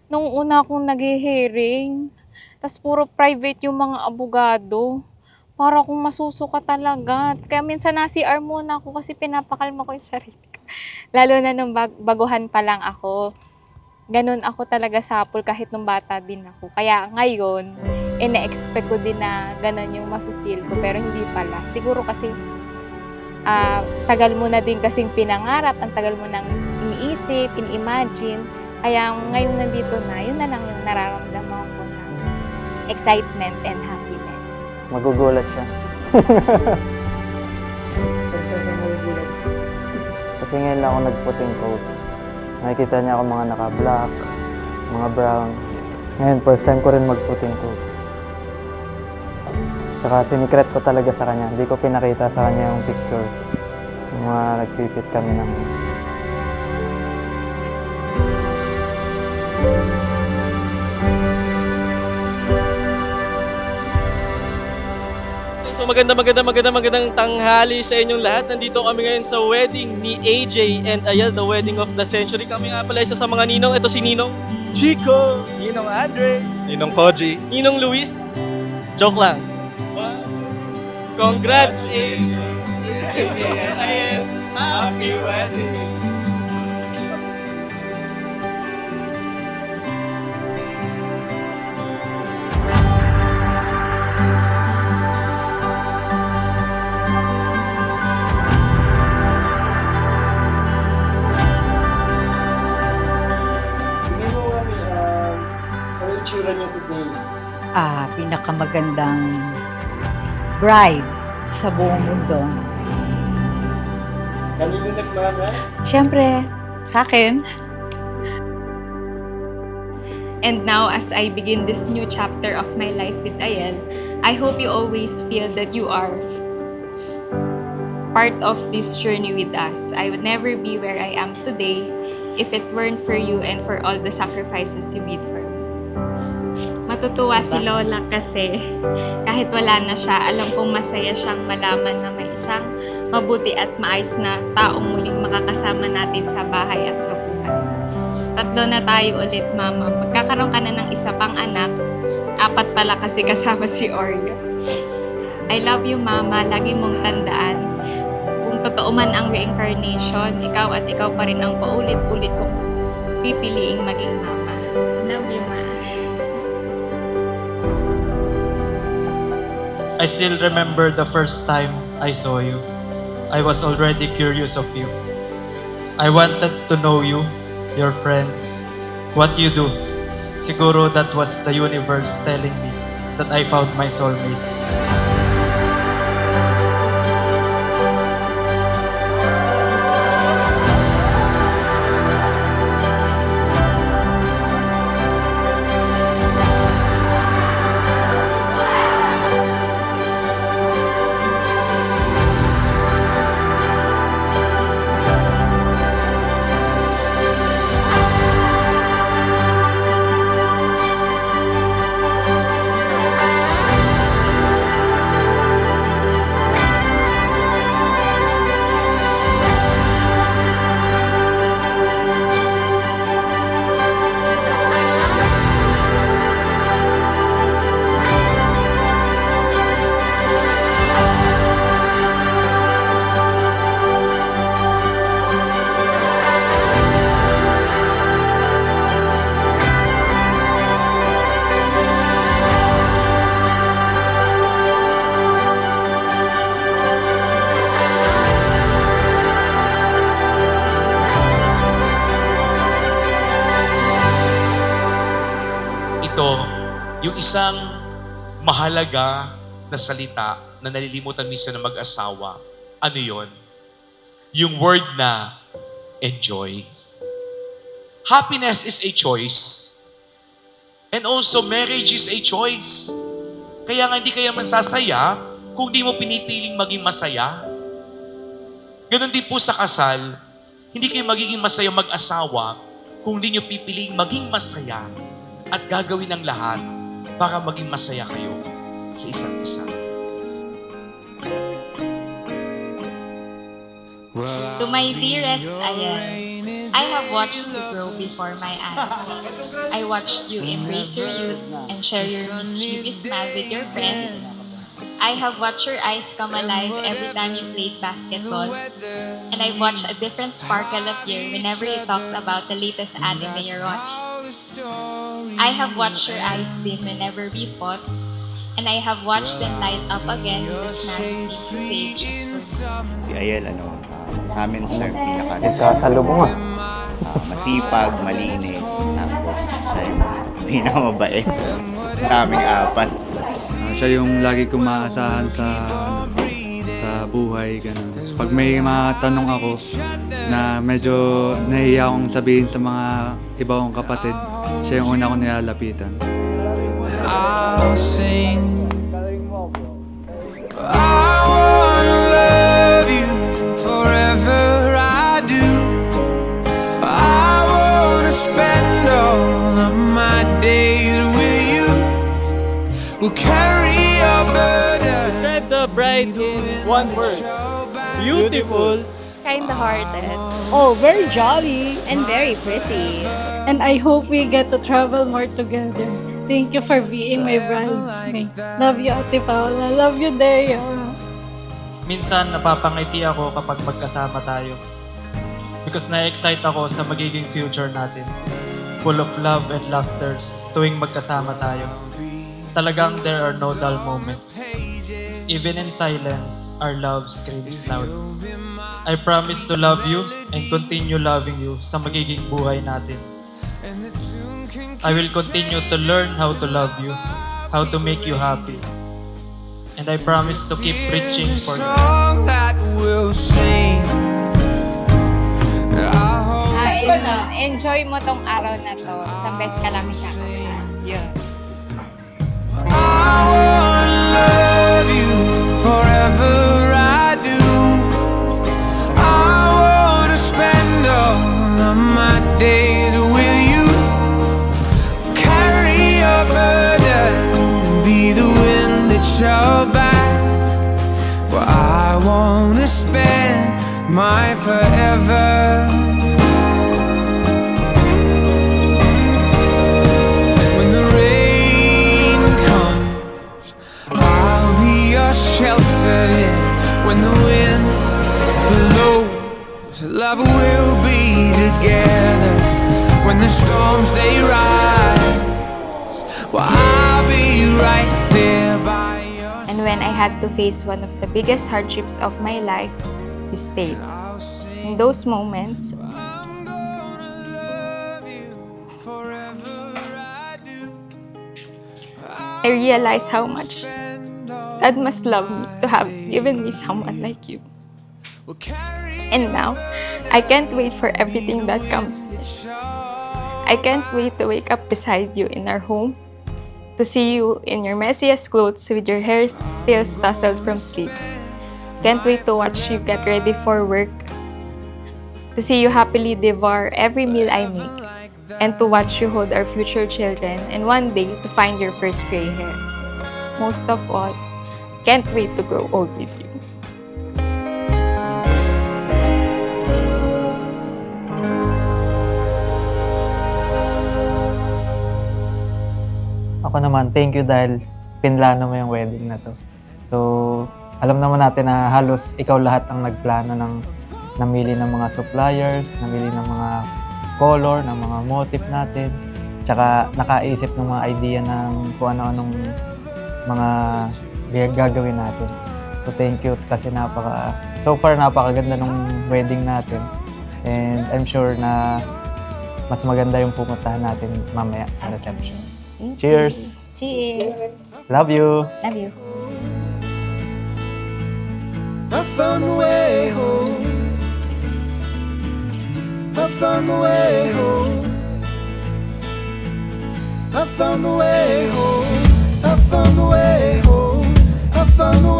Nung una akong naghe-hearing, tas puro private yung mga abogado. Para akong masusuka talaga. Kaya minsan na-CR muna ako kasi pinapakalma ko yung sarili ko. Lalo na nung baguhan pa lang ako. Ganun ako talaga sapol kahit nung bata din ako. Kaya ngayon, ina-expect ko din na ganun yung mafe-feel ko pero hindi pala. Siguro kasi tagal mo na din kasing pinangarap, ang tagal mo nang iniisip, ini-imagine. Kaya ngayong nandito na, yun na lang yung nararamdaman ko na excitement and happiness. Magugulat siya. Kasi ngayon lang ako nagputing coat. Nakikita niya ako mga naka-black, mga brown. Ngayon, first time ko rin magputing coat. Tsaka sinikret ko talaga sa kanya. Hindi ko pinakita sa kanya yung picture. Yung mga nag-fit kami ng... So magandang tanghali sa inyong lahat. Nandito kami ngayon sa wedding ni AJ and Ayel, the wedding of the century. Kami nga pala isa sa mga ninong. Ito si Ninong Chico, Ninong Andre, Ninong Koji, Ninong Luis. Joke lang. Wow. Congrats AJ and Ayel. Happy wedding. Tingin mo kami, ano itsura niyo today? Pinakamagandang bride sa buong mundo. Kanino nagmana? Siyempre, sa akin. And now, as I begin this new chapter of my life with Ayel, I hope you always feel that you are part of this journey with us. I would never be where I am today if it weren't for you and for all the sacrifices you made for me. Matutuwa si Lola kasi kahit wala na siya, alam kong masaya siyang malaman na may isang mabuti at maayos na taong muling makakasama natin sa bahay at sa buhay. Tatlo na tayo ulit, Mama. Magkakaroon ka na ng isa pang anak. 4 pala kasi kasama si Oreo. I love you, Mama. Lagi mong tandaan. Kung totoo man ang reincarnation, ikaw at ikaw pa rin ang paulit-ulit kong pipiliing maging Mama. Love you, Ma. I still remember the first time I saw you. I was already curious of you. I wanted to know you, your friends, what you do. Siguro that was the universe telling me that I found my soulmate. Ito, yung isang mahalaga na salita na nalilimutan minsan ng mag-asawa. Ano yon? Yung word na enjoy. Happiness is a choice. And also, marriage is a choice. Kaya nga hindi kayo naman sasaya kung di mo pinipiling maging masaya. Ganon din po sa kasal, hindi kayo magiging masaya mag-asawa kung di nyo pipiliing maging masaya at gagawin ang lahat para maging masaya kayo sa isa't isa. To my dearest Ayel, I have watched you grow before my eyes. I watched you embrace your youth and share your mischievous smile with your friends. I have watched your eyes come alive every time you played basketball. And I watched a different sparkle appear whenever you talked about the latest anime you watched. I have watched your eyes dim whenever we fought. And I have watched them light up again with a smile you seem to save just for me. Si Ayel, sa amin siya yung Sasalubong ah. masipag, malinis, tapos siya yung pinakamabait sa aming apat. Siya yung lagi kong maaasahan sa buhay, ganun. Pag may mga tanong ako na medyo nahihiya akong sabihin sa mga iba kong kapatid, siya yung una kong nilalapitan. I'll sing. I wanna love you forever, I do. I wanna spend all of my days with you. We'll carry your burden. Describe the bride in one word. Beautiful. Kind-hearted. Oh, very jolly. And very pretty. And I hope we get to travel more together. Thank you for being my bridesmaid. Love you, Ate Paula. Love you, Dea. Minsan napapangiti ako kapag magkasama tayo. Because na-excite ako sa magiging future natin. Full of love and laughters tuwing magkasama tayo. Talagang there are no dull moments. Even in silence, our love screams loud. I promise to love you and continue loving you sa magiging buhay natin. I will continue to learn how to love you, how to make you happy. And I promise to keep reaching for you. That will sing. Enjoy mo tong araw na to. Sa best ka lang ikakasal. Yun. I wanna love you forever, I do. I wanna spend all of my days with you. Carry your burden, be the wind at your back. Well, I wanna spend my forever. Shelter when the wind blows, love will be together. When the storms they rise, well, I'll be right there by your side. And when I had to face one of the biggest hardships of my life, you stayed. In those moments, I realized how much God must love me to have given me someone like you. And now, I can't wait for everything that comes next. I can't wait to wake up beside you in our home, to see you in your messiest clothes with your hair still tousled from sleep. Can't wait to watch you get ready for work, to see you happily devour every meal I make, and to watch you hold our future children and one day to find your first gray hair. Most of all, can't wait to grow old with you. Ako naman, thank you dahil pinlano mo yung wedding na to. So, alam naman natin na halos ikaw lahat ang nagplano ng namili ng mga suppliers, namili ng mga color, ng mga motif natin, tsaka nakaisip ng mga idea ng kung ano-anong mga gagawin natin. So thank you kasi so far napakaganda ng wedding natin. And I'm sure na mas maganda yung pupuntahan natin mamaya sa reception. Cheers! Cheers! Love you! Love you! I found my way home. I found my way home. I found my way home. I found my way home. I found my